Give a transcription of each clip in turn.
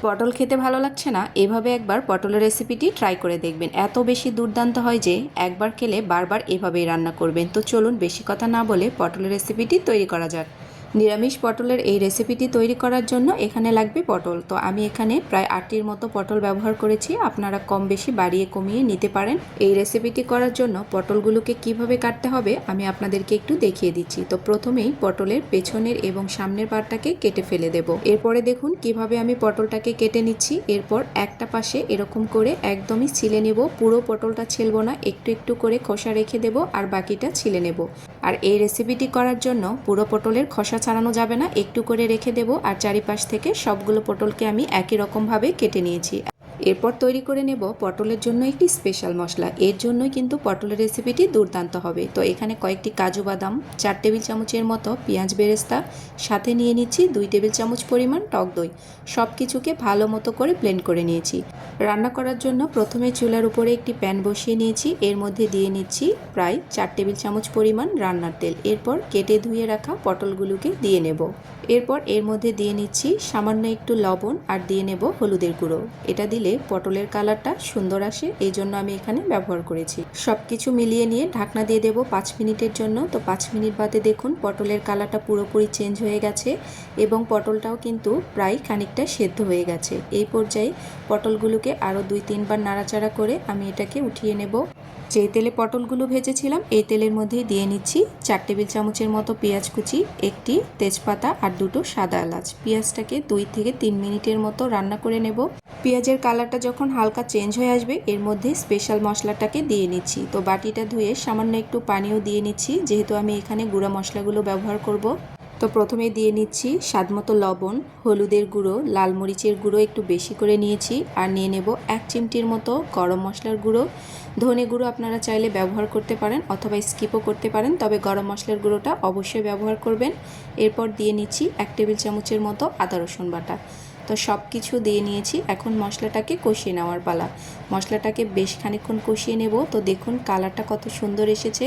পটল খেতে ভালো লাগছে না, এভাবে একবার পটলের রেসিপিটি ট্রাই করে দেখবেন। এত বেশি দুর্দান্ত হয় যে একবার খেলে বারবার এভাবেই রান্না করবেন। তো চলুন বেশি কথা না বলে পটলের রেসিপিটি তৈরি করা যাক। নিরামিষ পটলের এই রেসিপিটি তৈরি করার জন্য এখানে লাগবে পটল। তো আমি এখানে প্রায় 8টির মতো পটল ব্যবহার করেছি। আপনারা কম বেশি বাড়িয়ে কমিয়ে নিতে পারেন। এই রেসিপিটি করার জন্য পটলগুলোকে কিভাবে কাটতে হবে আমি আপনাদেরকে একটু দেখিয়ে দিচ্ছি। তো প্রথমেই পটলের পেছনের এবং সামনের পাটটাকে কেটে ফেলে দেব। এরপরে দেখুন কিভাবে আমি পটলটাকে কেটে নিচ্ছি। এরপর একটা পাশে এরকম করে একদমই ছিলে নেব। পুরো পটলটা ছিলবো না, একটু একটু করে খোসা রেখে দেব আর বাকিটা ছিলে নেব। আর এই রেসিপিটি করার জন্য পুরো পটলের খোসা ছাড়ানো যাবে না, একটু করে রেখে দেব। আর চারিপাশ থেকে সবগুলো পটলকে আমি একই রকমভাবে কেটে নিয়েছি। এরপর তৈরি করে নেব পটলের জন্য একটি স্পেশাল মশলা। এর জন্যই কিন্তু পটলের রেসিপিটি দুর্দান্ত হবে। তো এখানে কয়েকটি কাজু বাদাম, 4 টেবিল চামচের মতো পেঁয়াজ বেরেস্তা, সাথে নিয়ে নিচ্ছি 2 টেবিল চামচ পরিমাণ টক দই। সব কিছুকে ভালো মতো করে ব্লেন্ড করে নিয়েছি। রান্না করার জন্য প্রথমে চুলার উপরে একটি প্যান বসিয়ে নিয়েছি। এর মধ্যে দিয়ে নিচ্ছি প্রায় 4 টেবিল চামচ পরিমাণ রান্নার তেল। এরপর কেটে ধুয়ে রাখা পটলগুলোকে দিয়ে নেব। এরপর এর মধ্যে দিয়ে নিচ্ছি সামান্য একটু লবণ আর দিয়ে নেব হলুদের গুঁড়ো। এটা দিলে পটলের কালারটা সুন্দর আসে, এই জন্য আমি এখানে ব্যবহার করেছি। সব কিছু মিলিয়ে নিয়ে ঢাকনা দিয়ে দেব 5 মিনিটের জন্য। তো 5 মিনিট বাদে দেখুন পটলের কালারটা পুরোপুরি চেঞ্জ হয়ে গেছে এবং পটলটাও কিন্তু প্রায় খানিকটা সেদ্ধ হয়ে গেছে। এই পর্যায়ে পটলগুলোকে আরও 2-3 বার নাড়াচাড়া করে আমি এটাকে উঠিয়ে নেব। যেই তেলে পটলগুলো ভেজেছিলাম এই তেলের মধ্যে দিয়ে নিচ্ছি 4 টেবিল চামচের মতো পেঁয়াজ কুচি, একটি তেজপাতা আর 2টো সাদা এলাচ। পেঁয়াজটাকে 2 থেকে 3 মিনিটের মতো রান্না করে নেব। পেঁয়াজের কালারটা যখন হালকা চেঞ্জ হয়ে আসবে এর মধ্যে স্পেশাল মশলাটাকে দিয়ে নিচ্ছি। তো বাটিটা ধুয়ে সামান্য একটু পানিও দিয়ে নিচ্ছি, যেহেতু আমি এখানে গুঁড়া মশলাগুলো ব্যবহার করব। তো প্রথমে দিয়ে নিচ্ছি স্বাদমতো লবণ, হলুদের গুঁড়ো, লাল মরিচের গুঁড়ো একটু বেশি করে নিয়েছি আর নিয়ে নেব 1 চিমটির মতো গরম মশলার গুঁড়ো। ধনে গুঁড়ো আপনারা চাইলে ব্যবহার করতে পারেন অথবা স্কিপও করতে পারেন, তবে গরম মশলার গুঁড়োটা অবশ্যই ব্যবহার করবেন। এরপর দিয়ে নিচ্ছি 1 টেবিল চামচের মতো আদা রসুন বাটা। তো সব কিছু দিয়ে নিয়েছি, এখন মশলাটাকে কষিয়ে নেওয়ার পালা। মশলাটাকে বেশ খানিকক্ষণ কষিয়ে নেব। তো দেখুন কালারটা কত সুন্দর এসেছে।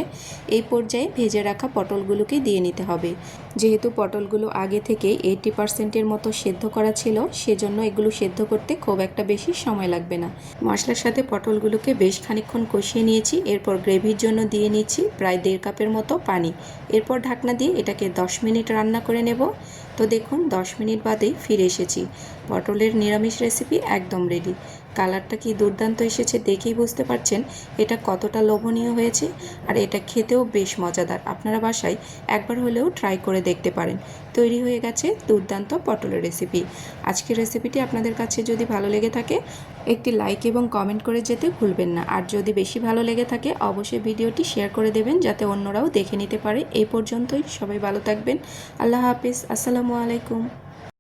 এই পর্যায়ে ভেজে রাখা পটলগুলোকে দিয়ে নিতে হবে। যেহেতু পটলগুলো আগে থেকে 80%-এর মতো সেদ্ধ করা ছিল, সেজন্য এগুলো সেদ্ধ করতে খুব একটা বেশি সময় লাগবে না। মশলার সাথে পটলগুলোকে বেশ খানিকক্ষণ কষিয়ে নিয়েছি। এরপর গ্রেভির জন্য দিয়ে নিচ্ছি প্রায় 1.5 কাপের মতো পানি। এরপর ঢাকনা দিয়ে এটাকে 10 মিনিট রান্না করে নেব। তো দেখুন 10 মিনিট বাদেই ফিরে এসেছি। পটলের নিরামিষ রেসিপি একদম রেডি। কালারটা কি দুর্দান্ত এসেছে দেখেই বুঝতে পারছেন এটা কতটা লোভনীয় হয়েছে, আর এটা খেতেও বেশ মজাদার। আপনারা বাসায় একবার হলেও ট্রাই করে দেখতে পারেন। তৈরি হয়ে গেছে দুর্দান্ত পটলের রেসিপি। আজকের রেসিপিটি আপনাদের কাছে যদি ভালো লেগে থাকে একটি লাইক এবং কমেন্ট করে যেতে ভুলবেন না। আর যদি বেশি ভালো লেগে থাকে অবশ্যই ভিডিওটি শেয়ার করে দেবেন যাতে অন্যরাও দেখে নিতে পারে। এই পর্যন্তই, সবাই ভালো থাকবেন। আল্লাহ হাফিজ, আসসালামু আলাইকুম।